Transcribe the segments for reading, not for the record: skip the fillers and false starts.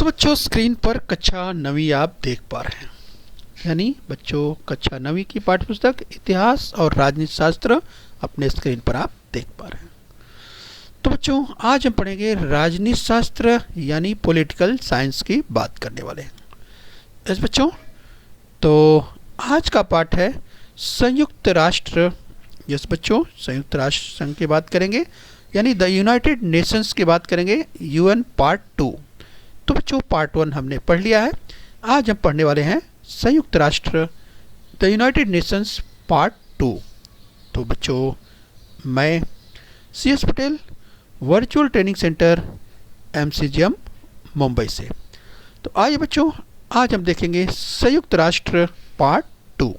तो बच्चों स्क्रीन पर कक्षा 9वीं आप देख पा रहे हैं, यानी बच्चों कक्षा 9वीं की पाठ्यपुस्तक इतिहास और राजनीति शास्त्र अपने स्क्रीन पर आप देख पा रहे हैं। तो बच्चों आज हम पढ़ेंगे राजनीति शास्त्र यानी पॉलिटिकल साइंस की बात करने वाले हैं। यस बच्चों, तो आज का पाठ है संयुक्त राष्ट्र। यस बच्चों, संयुक्त राष्ट्र संघ की बात करेंगे यानी द यूनाइटेड नेशंस की बात करेंगे, यूएन पार्ट 2। तो बच्चों पार्ट 1 हमने पढ़ लिया है। आज हम पढ़ने वाले हैं संयुक्त राष्ट्र द यूनाइटेड नेशंस पार्ट 2। तो बच्चों मैं CS Patel, virtual training centre MCGM Mumbai से। तो आइए बच्चों आज हम देखेंगे संयुक्त राष्ट्र पार्ट 2।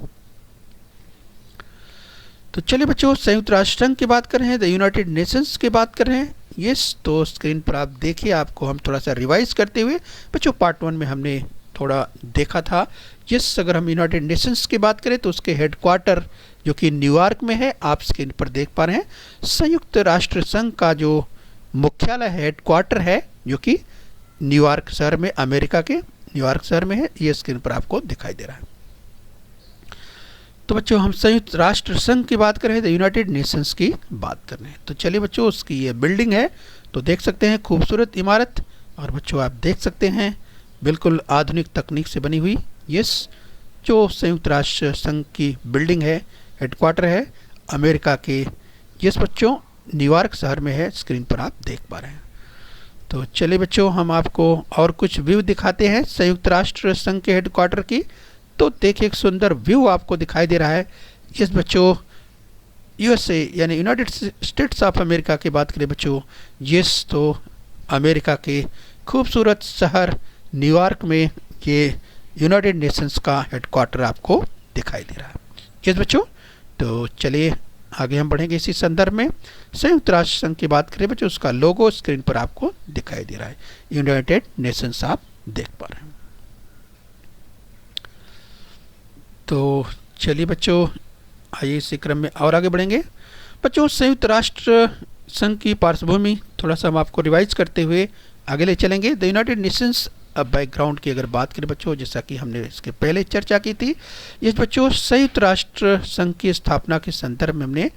तो चलिए बच्चों संयुक्त राष्ट्र संघ की बात कर रहे हैं, द यूनाइटेड नेशंस की बात कर रहे हैं। यस, तो स्क्रीन पर आप देखिए, आपको हम थोड़ा सा रिवाइज करते हुए बच्चों पार्ट 1 में हमने थोड़ा देखा था। यस, अगर हम यूनाइटेड नेशंस की बात करें तो उसके हेडक्वार्टर जो कि न्यूयॉर्क में है, आप स्क्रीन पर देख पा रहे हैं। संयुक्त राष्ट्र संघ का जो मुख्यालय हेडक्वार्टर है जो कि न्यूयॉर्क शहर में, अमेरिका के न्यूयॉर्क शहर में है, ये स्क्रीन पर आपको दिखाई दे रहा है। तो बच्चों हम संयुक्त राष्ट्र संघ की बात कर रहे हैं, द यूनाइटेड नेशंस की बात कर रहे हैं। तो चलिए बच्चों उसकी ये बिल्डिंग है, तो देख सकते हैं खूबसूरत इमारत, और बच्चों आप देख सकते हैं बिल्कुल आधुनिक तकनीक से बनी हुई यस जो संयुक्त राष्ट्र संघ की बिल्डिंग है, हेडक्वार्टर है अमेरिका के यस बच्चों न्यूयॉर्क शहर में है, स्क्रीन पर आप देख पा रहे हैं। तो चलिए बच्चों हम आपको और कुछ व्यू दिखाते हैं संयुक्त राष्ट्र संघ के हेडक्वार्टर की। तो देखिए एक सुंदर व्यू आपको दिखाई दे रहा है। यस बच्चों USA यानी यूनाइटेड स्टेट्स ऑफ अमेरिका की बात करें बच्चों, यस तो अमेरिका के खूबसूरत शहर न्यूयॉर्क में ये यूनाइटेड नेशंस का हेडक्वार्टर आपको दिखाई दे रहा है। यस बच्चों, तो चलिए आगे हम बढ़ेंगे इसी संदर्भ में। संयुक्त राष्ट्र संघ की बात करें बच्चों, उसका लोगो स्क्रीन पर आपको दिखाई दे रहा है, यूनाइटेड नेशंस आप देख पा रहे हैं। तो चलिए बच्चों आइए इसी क्रम में और आगे बढ़ेंगे। बच्चों संयुक्त राष्ट्र संघ की पार्श्वभूमि थोड़ा सा हम आपको रिवाइज करते हुए आगे ले चलेंगे। द यूनाइटेड नेशंस बैकग्राउंड की अगर बात करें बच्चों, जैसा कि हमने इसके पहले चर्चा की थी, ये बच्चों संयुक्त राष्ट्र संघ की स्थापना के संदर्भ में हमने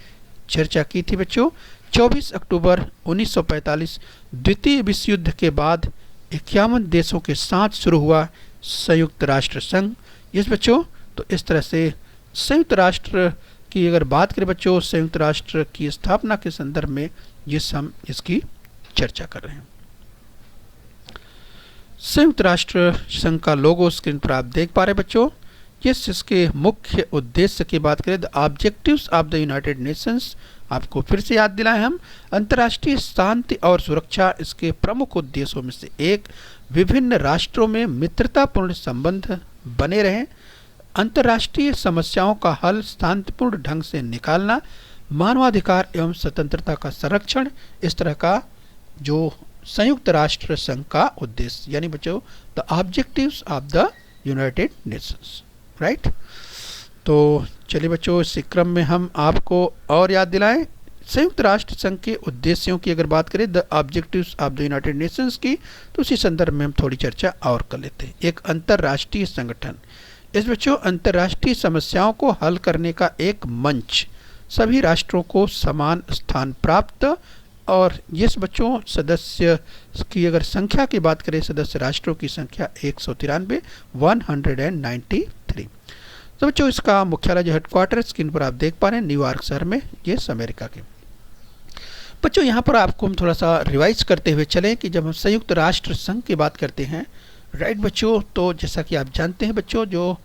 चर्चा की थी बच्चों। 24 अक्टूबर 1945 द्वितीय विश्व युद्ध के बाद 51 देशों के साथ शुरू हुआ संयुक्त राष्ट्र संघ। यस बच्चों, तो इस तरह से संयुक्त राष्ट्र की अगर बात करें बच्चों, संयुक्त राष्ट्र की स्थापना के संदर्भ में हम इसकी चर्चा कर रहे हैं। संयुक्त राष्ट्र संघ का लोगो स्क्रीन पर आप देख पा रहे हैं बच्चों। यस, इसके मुख्य उद्देश्य की बात करें, the objectives of the United Nations, आपको फिर से याद दिलाएं हम, अंतर्राष्ट्रीय शांति और सुरक्षा इसके प्रमुख उद्देश्यों में से एक, विभिन्न राष्ट्रों में मित्रतापूर्ण संबंध बने रहें, अंतर्राष्ट्रीय समस्याओं का हल शांतिपूर्ण ढंग से निकालना, मानवाधिकार एवं स्वतंत्रता का संरक्षण, इस तरह का जो संयुक्त राष्ट्र संघ का उद्देश्य, यानी बच्चों the objectives of the United Nations, right. तो चलिए बच्चों इसी क्रम में हम आपको और याद दिलाएं संयुक्त राष्ट्र संघ के उद्देश्यों की अगर बात करें, the objectives of the United Nations की, तो उसी संदर्भ में हम थोड़ी चर्चा और कर लेते हैं। एक अंतर्राष्ट्रीय संगठन, इस बच्चों अंतर्राष्ट्रीय समस्याओं को हल करने का एक मंच, सभी राष्ट्रों को समान स्थान प्राप्त, और यस बच्चों सदस्य की अगर संख्या की बात करें, सदस्य राष्ट्रों की संख्या 193 तो बच्चों इसका मुख्यालय जो हेडक्वार्टर स्क्रीन पर आप देख पा रहे हैं न्यूयॉर्क शहर में, यस अमेरिका के। बच्चों यहाँ पर आपको हम थोड़ा सा रिवाइज करते हुए चलें कि जब हम संयुक्त राष्ट्र संघ की बात करते हैं, राइट बच्चों, तो जैसा कि आप जानते हैं बच्चों जो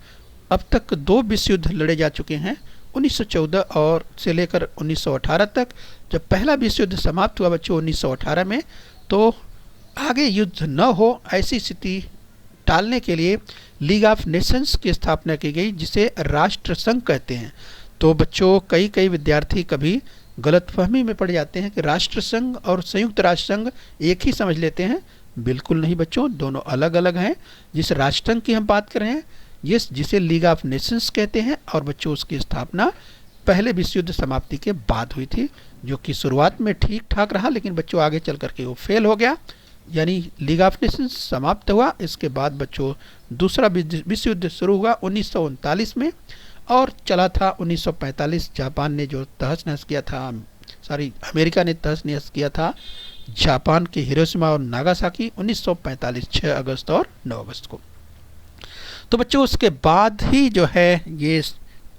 अब तक 2 विश्व युद्ध लड़े जा चुके हैं, 1914 और से लेकर 1918 तक। जब पहला विश्व युद्ध समाप्त हुआ बच्चों 1918 में, तो आगे युद्ध न हो ऐसी स्थिति टालने के लिए लीग ऑफ नेशंस की स्थापना की गई, जिसे राष्ट्र संघ कहते हैं। तो बच्चों कई विद्यार्थी कभी गलतफहमी में पड़ जाते हैं कि राष्ट्र संघ और संयुक्त राष्ट्र संघ एक ही समझ लेते हैं। बिल्कुल नहीं बच्चों, दोनों अलग अलग हैं। जिस राष्ट्र संघ की हम बात कर रहे हैं यस जिसे लीग ऑफ नेशंस कहते हैं, और बच्चों उसकी स्थापना पहले विश्व युद्ध समाप्ति के बाद हुई थी, जो कि शुरुआत में ठीक ठाक रहा, लेकिन बच्चों आगे चल करके वो फेल हो गया। यानी लीग ऑफ नेशंस समाप्त हुआ। इसके बाद बच्चों दूसरा विश्व युद्ध शुरू हुआ 1939 में और चला था 1945। जापान ने जो तहस नहस किया था, अमेरिका ने तहस नहस किया था जापान के हिरोशिमा और नागासाकी 1945 6 अगस्त और 9 अगस्त को। तो बच्चों उसके बाद ही जो है ये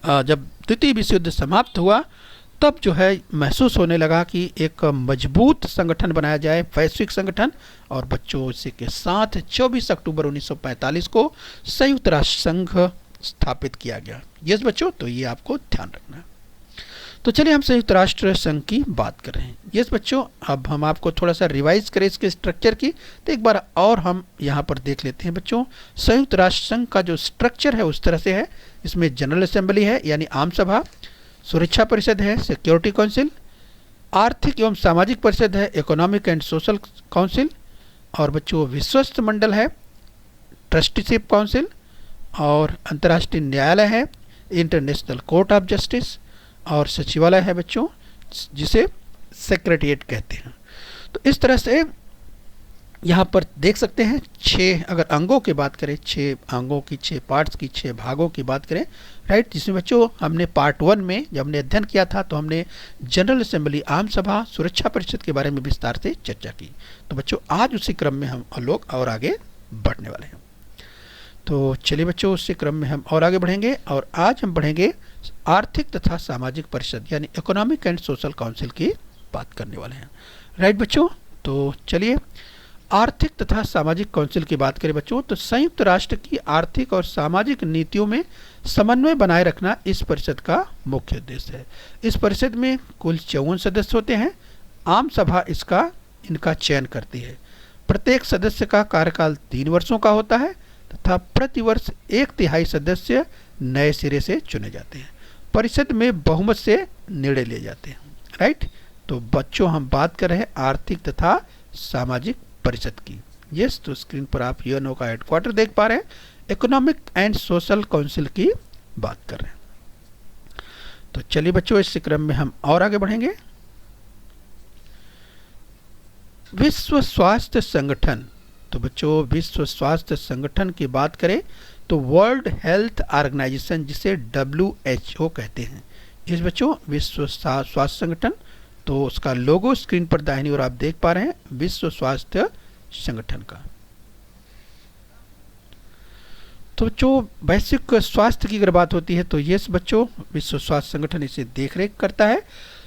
जब द्वितीय विश्व युद्ध समाप्त हुआ तब जो है महसूस होने लगा कि एक मजबूत संगठन बनाया जाए, वैश्विक संगठन। और बच्चों इसी के साथ 24 अक्टूबर 1945 को संयुक्त राष्ट्र संघ स्थापित किया गया। यस बच्चों, तो ये आपको ध्यान रखना है। तो चलिए हम संयुक्त राष्ट्र संघ की बात कर रहे हैं। यस बच्चों, अब हम आपको थोड़ा सा रिवाइज करें इसके स्ट्रक्चर की, तो एक बार और हम यहाँ पर देख लेते हैं बच्चों। संयुक्त राष्ट्र संघ का जो स्ट्रक्चर है उस तरह से है। इसमें जनरल असेंबली है यानी आम सभा, सुरक्षा परिषद है सिक्योरिटी काउंसिल, आर्थिक एवं सामाजिक परिषद है इकोनॉमिक एंड सोशल काउंसिल, और बच्चों विश्वस्त मंडल है ट्रस्टीशिप काउंसिल, और अंतर्राष्ट्रीय न्यायालय है इंटरनेशनल कोर्ट ऑफ जस्टिस, और सचिवालय है बच्चों जिसे सेक्रेटरिएट कहते हैं। तो इस तरह से यहाँ पर देख सकते हैं 6 अगर अंगों की बात करें, 6 अंगों की 6 पार्ट्स की 6 भागों की बात करें, राइट। जिसमें बच्चों हमने पार्ट 1 में जब हमने अध्ययन किया था तो हमने जनरल असेंबली, आम सभा, सुरक्षा परिषद के बारे में विस्तार से चर्चा की। तो बच्चों आज उसी क्रम में हम लोग और आगे बढ़ने वाले हैं। तो चलिए बच्चों उसी क्रम में हम और आगे बढ़ेंगे और आज हम बढ़ेंगे आर्थिक तथा सामाजिक परिषद यानी इकोनॉमिक एंड सोशल काउंसिल की बात करने वाले हैं, राइट बच्चों। तो चलिए आर्थिक तथा सामाजिक काउंसिल की बात करें बच्चों, तो संयुक्त राष्ट्र की आर्थिक और सामाजिक नीतियों में समन्वय बनाए रखना इस परिषद का मुख्य उद्देश्य है। इस परिषद में कुल 54 सदस्य होते हैं। आम सभा इनका चयन करती है। प्रत्येक सदस्य का कार्यकाल 3 वर्षों का होता है तथा प्रतिवर्ष 1/3 सदस्य नए सिरे से चुने जाते हैं। परिषद में बहुमत से निर्णय लिए जाते हैं, राइट। तो बच्चों हम बात कर रहे हैं आर्थिक तथा सामाजिक परिषद की। यस, तो स्क्रीन पर आप यूएनओ का हेडक्वार्टर देख पा रहे हैं। इकोनॉमिक एंड सोशल काउंसिल की बात कर रहे हैं। तो चलिए बच्चों इस क्रम में हम और आगे बढ़ेंगे। विश्व स्वास्थ्य संगठन, तो बच्चों विश्व स्वास्थ्य संगठन की बात करें तो वर्ल्ड हेल्थ ऑर्गेनाइजेशन जिसे WHO कहते हैं। इस बच्चों विश्व स्वास्थ्य संगठन, तो उसका लोगो स्क्रीन पर दाहिनी ओर आप देख पा रहे हैं, विश्व स्वास्थ्य संगठन का। तो जो वैश्विक स्वास्थ्य की अगर बात होती है तो ये बच्चों विश्व स्वास्थ्य संगठन इसे देखरेख करता है।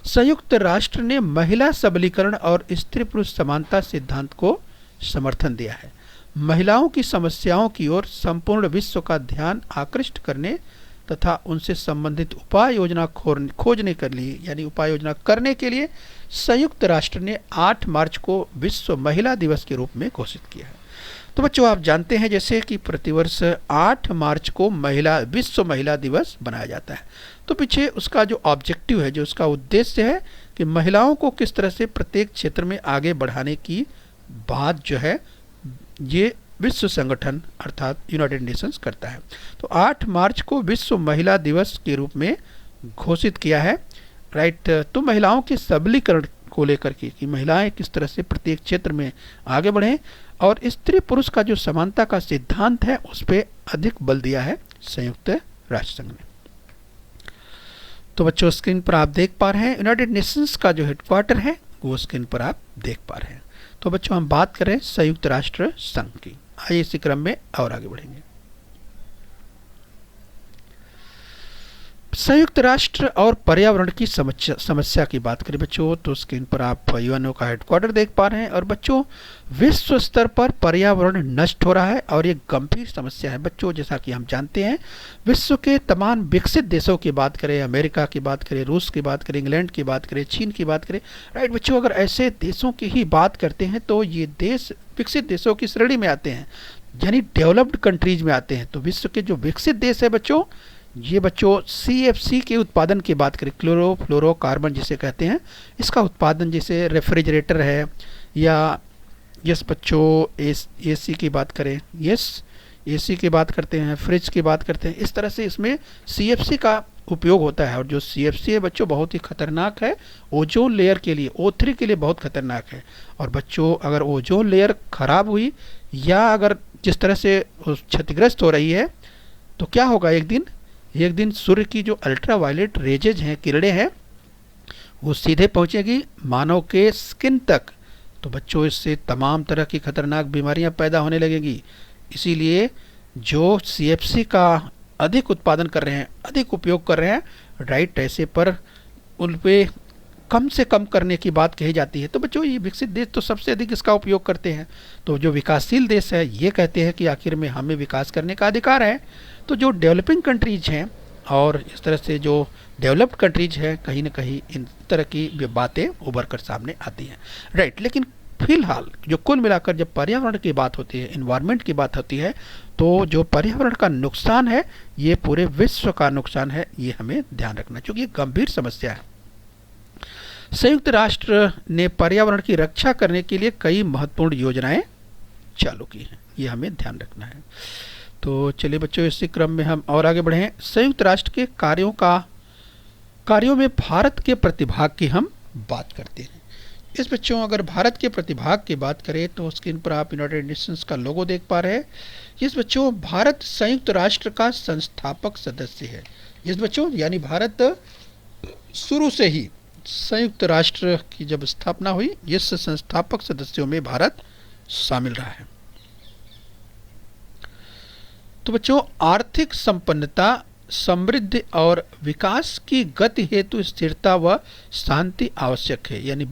संयुक्त राष्ट्र ने महिला सबलीकरण और स्त्री पुरुष समानता सिद्धांत को समर्थन दिया है। महिलाओं की समस्याओं की ओर संपूर्ण विश्व का ध्यान आकृष्ट करने तथा उनसे संबंधित उपाय योजना खोजने के लिए यानी उपाय योजना करने के लिए संयुक्त राष्ट्र ने 8 मार्च को विश्व महिला दिवस के रूप में घोषित किया है। तो बच्चों आप जानते हैं जैसे कि प्रतिवर्ष 8 मार्च को विश्व महिला दिवस बनाया जाता है। तो पीछे उसका जो ऑब्जेक्टिव है, जो उसका उद्देश्य है कि महिलाओं को किस तरह से प्रत्येक क्षेत्र में आगे बढ़ाने की बात जो है ये विश्व संगठन अर्थात यूनाइटेड नेशंस करता है। तो 8 मार्च को विश्व महिला दिवस के रूप में घोषित किया है, राइट। तो महिलाओं के सबलीकरण को लेकर के कि महिलाएं किस तरह से प्रत्येक क्षेत्र में आगे बढ़ें और स्त्री पुरुष का जो समानता का सिद्धांत है उस पर अधिक बल दिया है संयुक्त राष्ट्र संघ ने। तो बच्चों स्क्रीन पर आप देख पा रहे हैं यूनाइटेड नेशंस का जो हेडक्वार्टर है वो स्क्रीन पर आप देख पा रहे हैं। तो बच्चों हम बात करें संयुक्त राष्ट्र संघ की। आइए इसी क्रम में और आगे बढ़ेंगे। संयुक्त राष्ट्र और पर्यावरण की समस्या की बात करें बच्चों, तो स्क्रीन पर आप यूएनओ का हेडक्वार्टर देख पा रहे हैं। और बच्चों विश्व स्तर पर पर्यावरण नष्ट हो रहा है और ये गंभीर समस्या है बच्चों। जैसा कि हम जानते हैं विश्व के तमाम विकसित देशों की बात करें, अमेरिका की बात करें, रूस की बात करें, इंग्लैंड की बात करें, चीन की बात करें, राइट बच्चों, अगर ऐसे देशों की ही बात करते हैं तो ये देश विकसित देशों की श्रेणी में आते हैं यानी डेवलप्ड कंट्रीज में आते हैं। तो विश्व के जो विकसित देश है बच्चों, ये बच्चों CFC के उत्पादन की बात करें, क्लोरोफ्लोरोकार्बन जिसे कहते हैं, इसका उत्पादन जैसे रेफ्रिजरेटर है या यस बच्चों AC की बात करें, यस AC की बात करते हैं, फ्रिज की बात करते हैं, इस तरह से इसमें CFC का उपयोग होता है। और जो CFC है बच्चों बहुत ही खतरनाक है ओजोन लेयर के लिए, O3 के लिए बहुत खतरनाक है। और बच्चों अगर ओजोन लेयर खराब हुई या अगर जिस तरह से क्षतिग्रस्त हो रही है तो क्या होगा, एक दिन सूर्य की जो अल्ट्रावायलेट रेजेज हैं, किरणें हैं, वो सीधे पहुंचेगी मानव के स्किन तक। तो बच्चों इससे तमाम तरह की खतरनाक बीमारियां पैदा होने लगेंगी। इसीलिए जो CFC का अधिक उत्पादन कर रहे हैं, अधिक उपयोग कर रहे हैं, राइट, ऐसे पर उन पे कम से कम करने की बात कही जाती है। तो बच्चों ये विकसित देश तो सबसे अधिक इसका उपयोग करते हैं। तो जो विकासशील देश है ये कहते हैं कि आखिर में हमें विकास करने का अधिकार है। तो जो डेवलपिंग कंट्रीज हैं और इस तरह से जो डेवलप्ड कंट्रीज हैं, कहीं ना कहीं इन तरह की बातें उभर कर सामने आती हैं, राइट। लेकिन फिलहाल जो कुल मिलाकर जब पर्यावरण की बात होती है, इन्वायरमेंट की बात होती है, तो जो पर्यावरण का नुकसान है ये पूरे विश्व का नुकसान है, ये हमें ध्यान रखना, क्योंकि ये गंभीर समस्या है। संयुक्त राष्ट्र ने पर्यावरण की रक्षा करने के लिए कई महत्वपूर्ण योजनाएं चालू की हैं, ये हमें ध्यान रखना है। तो चलिए बच्चों इसी क्रम में हम और आगे बढ़ें। संयुक्त राष्ट्र के कार्यों में भारत के प्रतिभाग की हम बात करते हैं। इस बच्चों अगर भारत के प्रतिभाग की बात करें तो स्क्रीन पर आप यूनाइटेड नेशंस का लोगो देख पा रहे हैं। इस बच्चों भारत संयुक्त राष्ट्र का संस्थापक सदस्य है। इस बच्चों यानी भारत शुरू से ही संयुक्त राष्ट्र की जब स्थापना हुई, इस संस्थापक सदस्यों में भारत शामिल रहा है। तो बच्चों आर्थिक संपन्नता, समृद्धि और विकास की गति हेतु स्थिरता व शांति आवश्यक है। यानी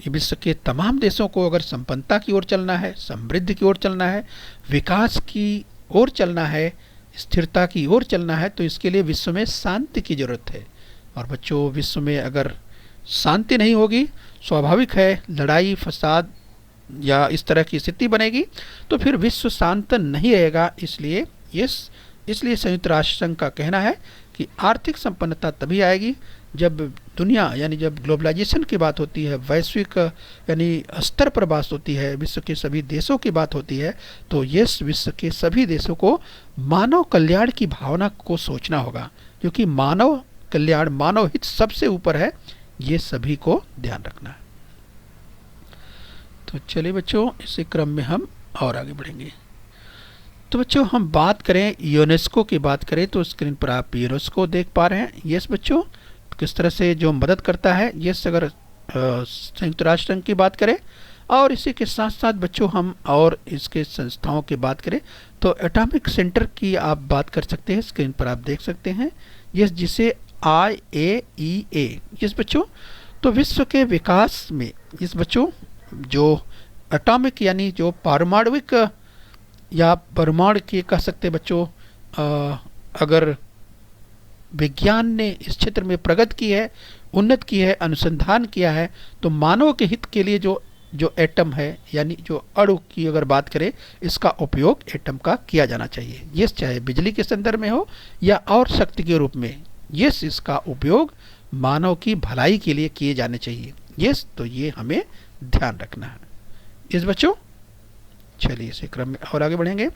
विश्व के तमाम देशों को अगर संपन्नता की ओर चलना है, समृद्धि की ओर चलना है, विकास की ओर चलना है, स्थिरता की ओर चलना है, तो इसके लिए विश्व में शांति की जरूरत है। और बच्चों विश्व में अगर शांति नहीं होगी, स्वाभाविक है लड़ाई फसाद या इस तरह की स्थिति बनेगी, तो फिर विश्व शांत नहीं रहेगा। इसलिए संयुक्त राष्ट्र संघ का कहना है कि आर्थिक संपन्नता तभी आएगी जब दुनिया यानी जब ग्लोबलाइजेशन की बात होती है, वैश्विक यानी स्तर पर बात होती है, विश्व के सभी देशों की बात होती है, तो ये विश्व के सभी देशों को मानव कल्याण की भावना को सोचना होगा, क्योंकि मानव कल्याण, मानव हित सबसे ऊपर है, ये सभी को ध्यान रखना है। तो चलिए बच्चों इसी क्रम में हम और आगे बढ़ेंगे। तो बच्चों हम बात करें यूनेस्को की बात करें तो स्क्रीन पर आप यूनेस्को देख पा रहे हैं। यस बच्चों किस तरह से जो मदद करता है, यस अगर संयुक्त राष्ट्र संघ की बात करें और इसी के साथ साथ बच्चों हम और इसके संस्थाओं की बात करें तो एटॉमिक सेंटर की आप बात कर सकते हैं, स्क्रीन पर आप देख सकते हैं, यस जिसे IAEA, यस बच्चों तो विश्व के विकास में इस बच्चों जो एटॉमिक यानी जो पारमाणविक या परमाणु के कह सकते बच्चों, अगर विज्ञान ने इस क्षेत्र में प्रगति की है, उन्नत की है, अनुसंधान किया है, तो मानव के हित के लिए जो एटम है यानी जो अणु की अगर बात करें, इसका उपयोग एटम का किया जाना चाहिए। ये चाहे बिजली के संदर्भ में हो या और शक्ति के रूप में, यस इसका उपयोग मानव की भलाई के लिए किए जाने चाहिए। यस तो ये हमें ध्यान रखना है। इस बच्चों चलिए इसी क्रम में और आगे बढ़ेंगे।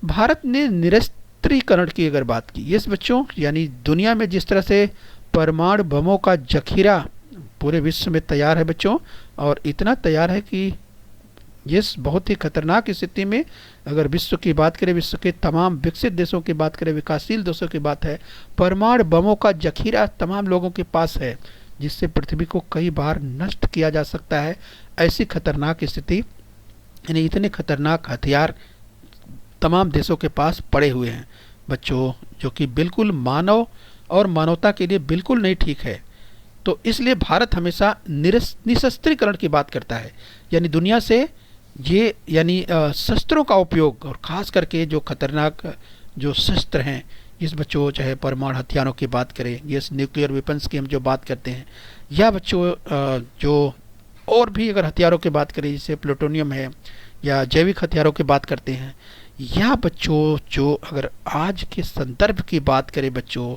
भारत ने निरस्त्रीकरण की अगर बात की, यस बच्चों यानी दुनिया में जिस तरह से परमाणु बमों का जखीरा पूरे विश्व में तैयार है बच्चों, और इतना तैयार है कि यस बहुत ही खतरनाक स्थिति में अगर विश्व की बात करें, विश्व के तमाम विकसित देशों की बात करें, विकासशील देशों की बात है, परमाणु बमों का जखीरा तमाम लोगों के पास है, जिससे पृथ्वी को कई बार नष्ट किया जा सकता है। ऐसी खतरनाक स्थिति यानी इतने खतरनाक हथियार तमाम देशों के पास पड़े हुए हैं बच्चों, जो कि बिल्कुल मानव और मानवता के लिए बिल्कुल नहीं ठीक है। तो इसलिए भारत हमेशा निशस्त्रीकरण की बात करता है, यानी दुनिया से ये यानी शस्त्रों का उपयोग, और ख़ास करके जो खतरनाक जो शस्त्र हैं इस बच्चों, चाहे परमाणु हथियारों की बात करें, ये न्यूक्लियर वेपन्स की हम जो बात करते हैं, या बच्चों जो और भी अगर हथियारों की बात करें जैसे प्लूटोनियम है या जैविक हथियारों की बात करते हैं, या बच्चों जो अगर आज के संदर्भ की बात करें बच्चों,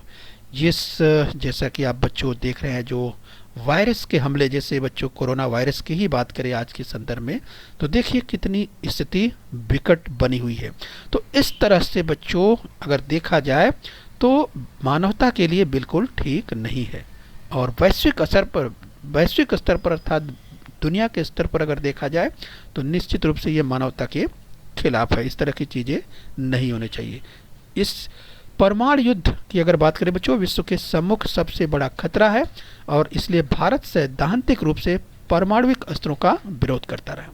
जैसा कि आप बच्चों देख रहे हैं जो वायरस के हमले, जैसे बच्चों कोरोना वायरस की ही बात करें आज के संदर्भ में, तो देखिए कितनी स्थिति विकट बनी हुई है। तो इस तरह से बच्चों अगर देखा जाए तो मानवता के लिए बिल्कुल ठीक नहीं है। और वैश्विक स्तर पर अर्थात दुनिया के स्तर पर अगर देखा जाए तो निश्चित रूप से ये मानवता के खिलाफ है। इस तरह की चीज़ें नहीं होनी चाहिए। इस परमाणु युद्ध की अगर बात करें बच्चों, विश्व के सम्मुख सबसे बड़ा खतरा है और इसलिए भारत सैद्धांतिक रूप से परमाणुविक अस्त्रों का विरोध करता रहा।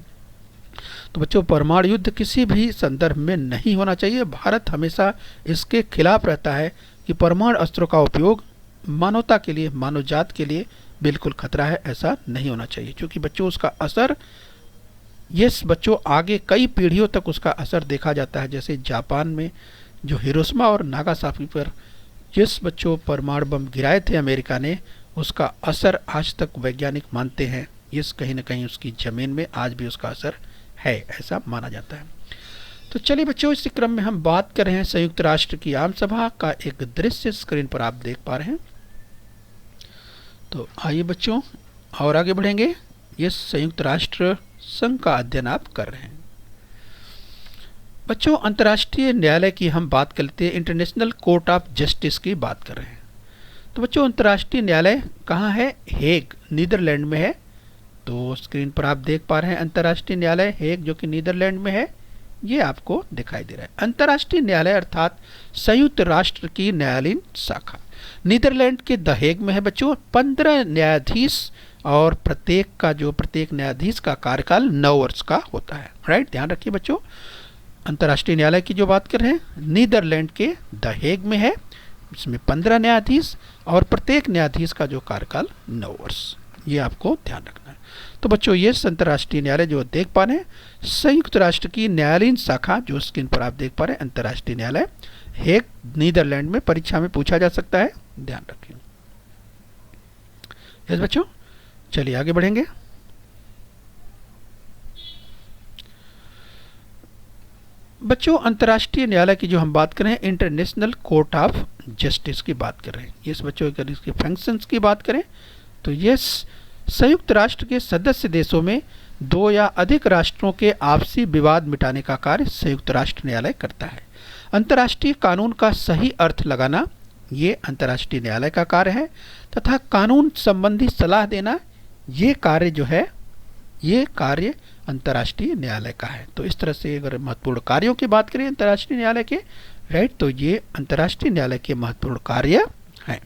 तो बच्चों परमाणु युद्ध किसी भी संदर्भ में नहीं होना चाहिए। भारत हमेशा इसके खिलाफ रहता है कि परमाणु अस्त्रों का उपयोग मानवता के लिए, मानव जात के लिए बिल्कुल खतरा है, ऐसा नहीं होना चाहिए। क्योंकि बच्चों उसका असर, ये बच्चों आगे कई पीढ़ियों तक उसका असर देखा जाता है। जैसे जापान में जो हिरोशिमा और नागासाकी पर जिस बच्चों परमाणु बम गिराए थे अमेरिका ने, उसका असर आज तक वैज्ञानिक मानते हैं इस कहीं ना कहीं उसकी ज़मीन में आज भी उसका असर है, ऐसा माना जाता है। तो चलिए बच्चों, इसी क्रम में हम बात कर रहे हैं संयुक्त राष्ट्र की आम सभा का एक दृश्य स्क्रीन पर आप देख पा रहे हैं। तो आइए बच्चों और आगे बढ़ेंगे। ये संयुक्त राष्ट्र संघ का अध्ययन आप कर रहे हैं। बच्चों अंतर्राष्ट्रीय न्यायालय की हम बात करते हैं, इंटरनेशनल कोर्ट ऑफ जस्टिस की बात कर रहे हैं। तो बच्चों अंतर्राष्ट्रीय न्यायालय कहाँ है? हेग, नीदरलैंड में है। तो स्क्रीन पर आप देख पा रहे हैं अंतर्राष्ट्रीय न्यायालय हेग जो कि नीदरलैंड में है, ये आपको दिखाई दे रहा है। अंतर्राष्ट्रीय न्यायालय अर्थात संयुक्त राष्ट्र की न्यायालयीन शाखा नीदरलैंड के द हेग में है बच्चों। 15 न्यायाधीश और प्रत्येक न्यायाधीश का कार्यकाल 9 वर्ष का होता है। राइट, ध्यान रखिए बच्चों, अंतर्राष्ट्रीय न्यायालय की जो बात कर रहे हैं नीदरलैंड के द हेग में है। इसमें 15 न्यायाधीश और प्रत्येक न्यायाधीश का जो कार्यकाल 9 वर्ष, ये आपको ध्यान रखना है। तो बच्चों ये अंतर्राष्ट्रीय न्यायालय जो देख पा रहे हैं, संयुक्त राष्ट्र की न्यायालयीन शाखा जो स्क्रीन पर आप देख पा रहे हैं अंतर्राष्ट्रीय न्यायालय हेग नीदरलैंड में, परीक्षा में पूछा जा सकता है, ध्यान रखिए। यस बच्चों, चलिए आगे बढ़ेंगे। बच्चों अंतर्राष्ट्रीय न्यायालय की जो हम बात कर रहे हैं इंटरनेशनल कोर्ट ऑफ जस्टिस की बात कर रहे हैं। ये बच्चों अगर इसके फंक्शंस की बात करें तो ये संयुक्त राष्ट्र के सदस्य देशों में 2 या अधिक राष्ट्रों के आपसी विवाद मिटाने का कार्य संयुक्त राष्ट्र न्यायालय करता है। अंतर्राष्ट्रीय कानून का सही अर्थ लगाना ये अंतर्राष्ट्रीय न्यायालय का कार्य है, तथा कानून संबंधी सलाह देना ये कार्य जो है, ये कार्य अंतर्राष्ट्रीय न्यायालय का है। तो इस तरह से अगर महत्वपूर्ण कार्यों की बात करें अंतर्राष्ट्रीय न्यायालय के, राइट, तो ये अंतर्राष्ट्रीय न्यायालय के महत्वपूर्ण कार्य हैं।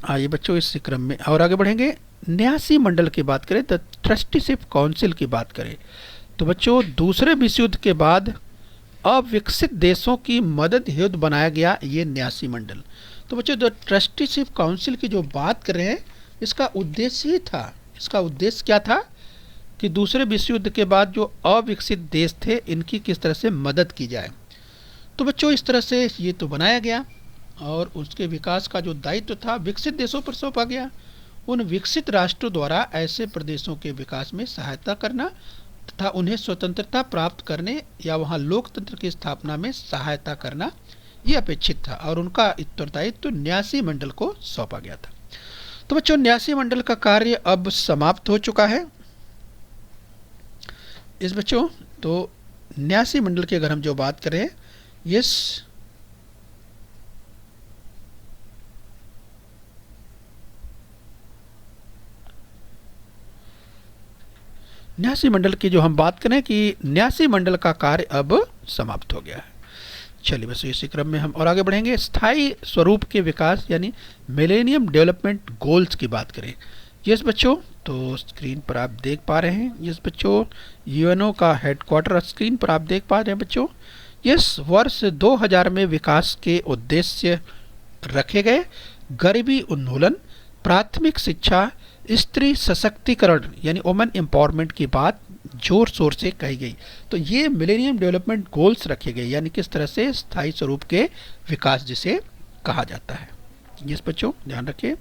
आइए बच्चों इस क्रम में और आगे बढ़ेंगे। न्यासी मंडल की बात करें, द ट्रस्टीशिप काउंसिल की बात करें, तो बच्चों दूसरे विश्व युद्ध के बाद अविकसित देशों की मदद हेतु बनाया गया ये न्यासी मंडल। तो बच्चों द ट्रस्टीशिप काउंसिल की जो बात कर रहे हैं, इसका उद्देश्य ही था, इसका उद्देश्य क्या था कि दूसरे विश्व युद्ध के बाद जो अविकसित देश थे इनकी किस तरह से मदद की जाए। तो बच्चों इस तरह से ये तो बनाया गया और उसके विकास का जो दायित्व था विकसित देशों पर सौंपा गया। उन विकसित राष्ट्रों द्वारा ऐसे प्रदेशों के विकास में सहायता करना तथा उन्हें स्वतंत्रता प्राप्त करने या वहाँ लोकतंत्र की स्थापना में सहायता करना ये अपेक्षित था और उनका उत्तरदायित्व न्यासी मंडल को सौंपा गया था। तो बच्चों न्यासी मंडल का कार्य अब समाप्त हो चुका है। इस बच्चों तो न्यासी मंडल की अगर हम जो बात करें, यस न्यासी मंडल की जो हम बात करें कि न्यासी मंडल का कार्य अब समाप्त हो गया है। चलिए बस इसी क्रम में हम और आगे बढ़ेंगे। स्थायी स्वरूप के विकास यानी मिलेनियम डेवलपमेंट गोल्स की बात करें, यस बच्चों, तो स्क्रीन पर आप देख पा रहे हैं, यस बच्चों यूएनओ का हेडक्वार्टर स्क्रीन पर आप देख पा रहे हैं बच्चों। यस वर्ष 2000 में विकास के उद्देश्य रखे गए। गरीबी उन्मूलन, प्राथमिक शिक्षा, स्त्री सशक्तिकरण यानी वुमेन एम्पावरमेंट की बात जोर शोर से कही गई। तो ये मिलेनियम डेवलपमेंट गोल्स रखे गए, यानी किस तरह से स्थायी स्वरूप के विकास जिसे कहा जाता है। जिस बच्चों ध्यान रखिए।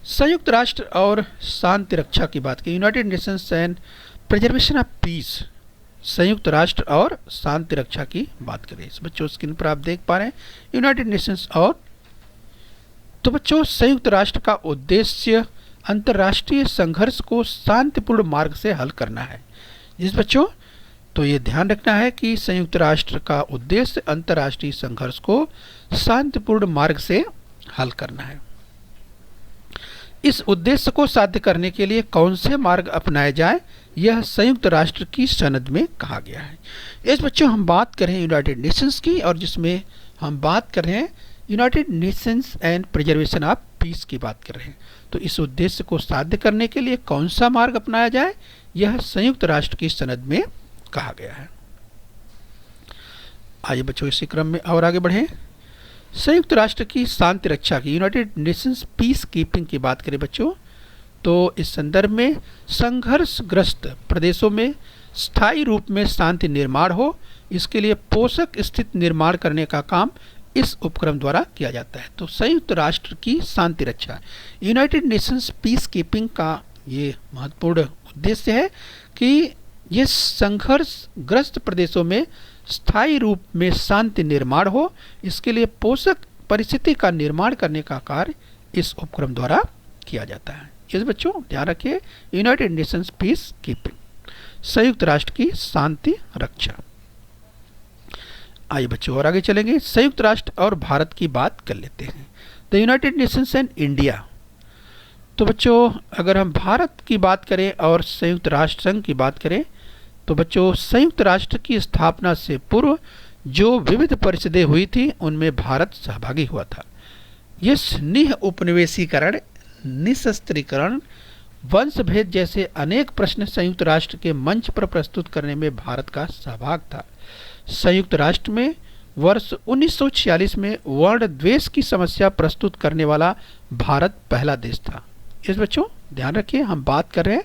संयुक्त राष्ट्र और शांति रक्षा की बात की, United Nations and preservation of peace, संयुक्त राष्ट्र और शांति रक्षा की बात करें। इस बच्चों स्क्रीन पर आप देख पा रहे हैं यूनाइटेड नेशंस और, तो बच्चों संयुक्त राष्ट्र का उद्देश्य अंतर्राष्ट्रीय संघर्ष को शांतिपूर्ण मार्ग से हल करना है। जिस बच्चों, तो ये ध्यान रखना है कि संयुक्त राष्ट्र का उद्देश्य अंतर्राष्ट्रीय संघर्ष को शांतिपूर्ण मार्ग से हल करना है। इस उद्देश्य को साध्य करने के लिए कौन से मार्ग अपनाए जाए, यह संयुक्त राष्ट्र की सनद में कहा गया है। इस बच्चों हम बात करें यूनाइटेड नेशंस की, और जिसमें हम बात कर रहे हैं United Nations and preservation of peace की बात कर रहे हैं। तो इस उद्देश्य को साध्य करने के लिए कौन सा मार्ग अपनाया जाए, यह संयुक्त राष्ट्र की सनद में कहा गया है। आइए बच्चों इसी क्रम में और आगे बढ़ें। संयुक्त राष्ट्र की शांति रक्षा की, यूनाइटेड नेशंस पीस कीपिंग की बात करें बच्चों, तो इस संदर्भ में संघर्षग्रस्त प्रदेशों में स्थायी रूप में शांति निर्माण हो, इसके लिए पोषक स्थिति निर्माण करने का काम इस उपक्रम द्वारा किया जाता है। तो संयुक्त राष्ट्र की शांति रक्षा, यूनाइटेड नेशंस पीस कीपिंग का ये महत्वपूर्ण उद्देश्य है कि ये संघर्षग्रस्त प्रदेशों में स्थायी रूप में शांति निर्माण हो, इसके लिए पोषक परिस्थिति का निर्माण करने का कार्य इस उपक्रम द्वारा किया जाता है। इस बच्चों ध्यान रखिए, यूनाइटेड नेशंस पीस कीपिंग, संयुक्त राष्ट्र की शांति रक्षा। आइए बच्चों और आगे चलेंगे, संयुक्त राष्ट्र और भारत की बात कर लेते हैं। The United Nations and India, तो बच्चों अगर हम भारत की बात करें और संयुक्त राष्ट्र संघ की बात करें, तो बच्चों संयुक्त राष्ट्र की स्थापना से पूर्व जो विविध परिषदें हुई थी उनमें भारत सहभागी हुआ था। ये स्नेह उपनिवेशीकरण, निशस्त्रीकरण, वंशभेद जैसे अनेक प्रश्न संयुक्त राष्ट्र के मंच पर प्रस्तुत करने में भारत का सहभाग था। संयुक्त राष्ट्र में वर्ष 1946 में वर्ण द्वेष की समस्या प्रस्तुत करने वाला भारत पहला देश था। इस बच्चों ध्यान रखिए, हम बात कर रहे हैं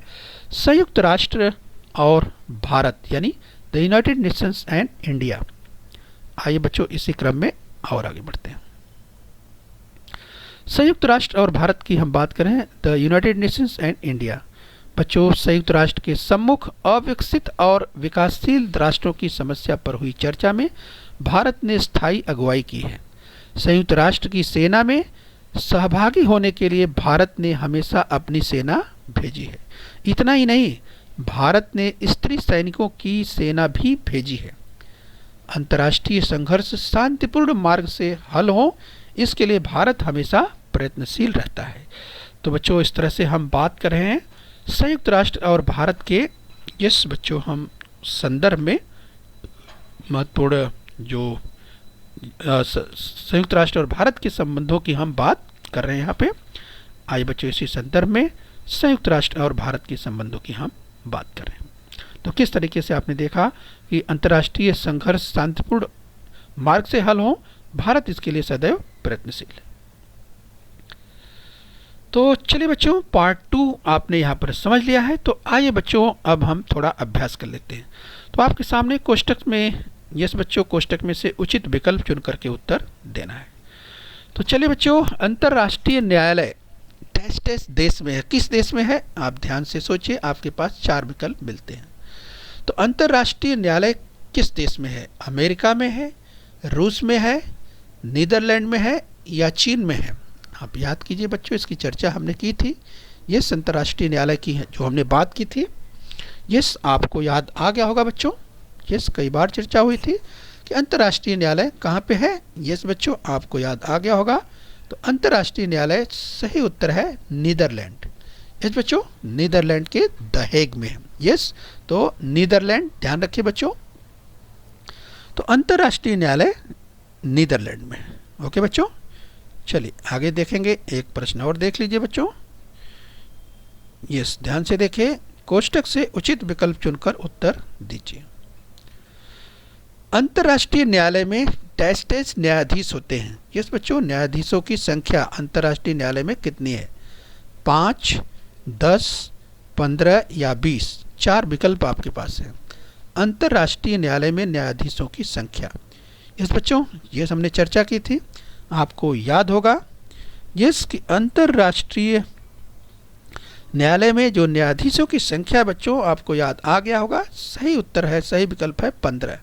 संयुक्त राष्ट्र और भारत, यानी the United Nations and India. आइए बच्चों इसी क्रम में और आगे बढ़ते हैं। संयुक्त राष्ट्र और भारत की हम बात करें, the United Nations and India. बच्चों संयुक्त राष्ट्र के सम्मुख अविकसित और विकासशील राष्ट्रों की समस्या पर हुई चर्चा में भारत ने स्थायी अगुवाई की है। संयुक्त राष्ट्र की सेना में सहभागी होने के लिए भारत ने हमेशा अपनी सेना भेजी है। इतना ही नहीं, भारत ने स्त्री सैनिकों की सेना भी भेजी है। अंतर्राष्ट्रीय संघर्ष शांतिपूर्ण मार्ग से हल हो, इसके लिए भारत हमेशा प्रयत्नशील रहता है। तो बच्चों इस तरह से हम बात कर रहे हैं संयुक्त राष्ट्र और भारत के, इस बच्चों हम संदर्भ में महत्वपूर्ण जो संयुक्त राष्ट्र और भारत के संबंधों की हम बात कर रहे हैं यहाँ पे। आइए बच्चों इसी संदर्भ में संयुक्त राष्ट्र और भारत के संबंधों की हम बात कर रहे हैं। तो किस तरीके से आपने देखा कि अंतर्राष्ट्रीय संघर्ष शांतिपूर्ण मार्ग से हल हो, भारत इसके लिए सदैव प्रयत्नशील है। तो चलिए बच्चों पार्ट 2 आपने यहाँ पर समझ लिया है। तो आइए बच्चों अब हम थोड़ा अभ्यास कर लेते हैं। तो आपके सामने कोष्टक में, यस बच्चों कोष्टक में से उचित विकल्प चुन करके उत्तर देना है। तो चलिए बच्चों, अंतर्राष्ट्रीय न्यायालय टेस्ट देश में है, किस देश में है आप ध्यान से सोचिए, आपके पास 4 विकल्प मिलते हैं। तो अंतर्राष्ट्रीय न्यायालय किस देश में है, अमेरिका में है, रूस में है, नीदरलैंड में है या चीन में है। आप याद कीजिए बच्चों, इसकी चर्चा हमने की थी, ये अंतर्राष्ट्रीय न्यायालय की है जो हमने बात की थी। यस आपको याद आ गया होगा बच्चों, यस कई बार चर्चा हुई थी कि अंतर्राष्ट्रीय न्यायालय कहाँ पे है। यस बच्चों आपको याद आ गया होगा। तो अंतर्राष्ट्रीय न्यायालय सही उत्तर है नीदरलैंड। यस बच्चों नीदरलैंड के द हेग में है। यस तो नीदरलैंड ध्यान रखिए बच्चों। तो अंतर्राष्ट्रीय न्यायालय नीदरलैंड में है। ओके बच्चों, चलिए आगे देखेंगे। एक प्रश्न और देख लीजिए बच्चों। यस ध्यान से देखिए, कोष्टक से उचित विकल्प चुनकर उत्तर दीजिए। अंतर्राष्ट्रीय न्यायालय में टेस्ट न्यायाधीश होते हैं। यस बच्चों न्यायाधीशों की संख्या अंतर्राष्ट्रीय न्यायालय में कितनी है, 5, 10, 15 या 20। 4 विकल्प आपके पास है। अंतर्राष्ट्रीय न्यायालय में न्यायाधीशों की संख्या, यस बच्चों ये हमने चर्चा की थी, आपको याद होगा। यस कि अंतर्राष्ट्रीय न्यायालय में जो न्यायाधीशों की संख्या बच्चों आपको याद आ गया होगा, सही उत्तर है, सही विकल्प है 15।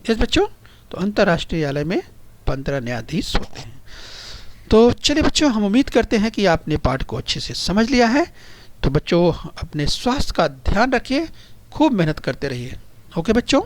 यस बच्चों, तो अंतर्राष्ट्रीय न्यायालय में 15 न्यायाधीश होते हैं। तो चलिए बच्चों, हम उम्मीद करते हैं कि आपने पाठ को अच्छे से समझ लिया है। तो बच्चों अपने स्वास्थ्य का ध्यान रखिए, खूब मेहनत करते रहिए। ओके बच्चों।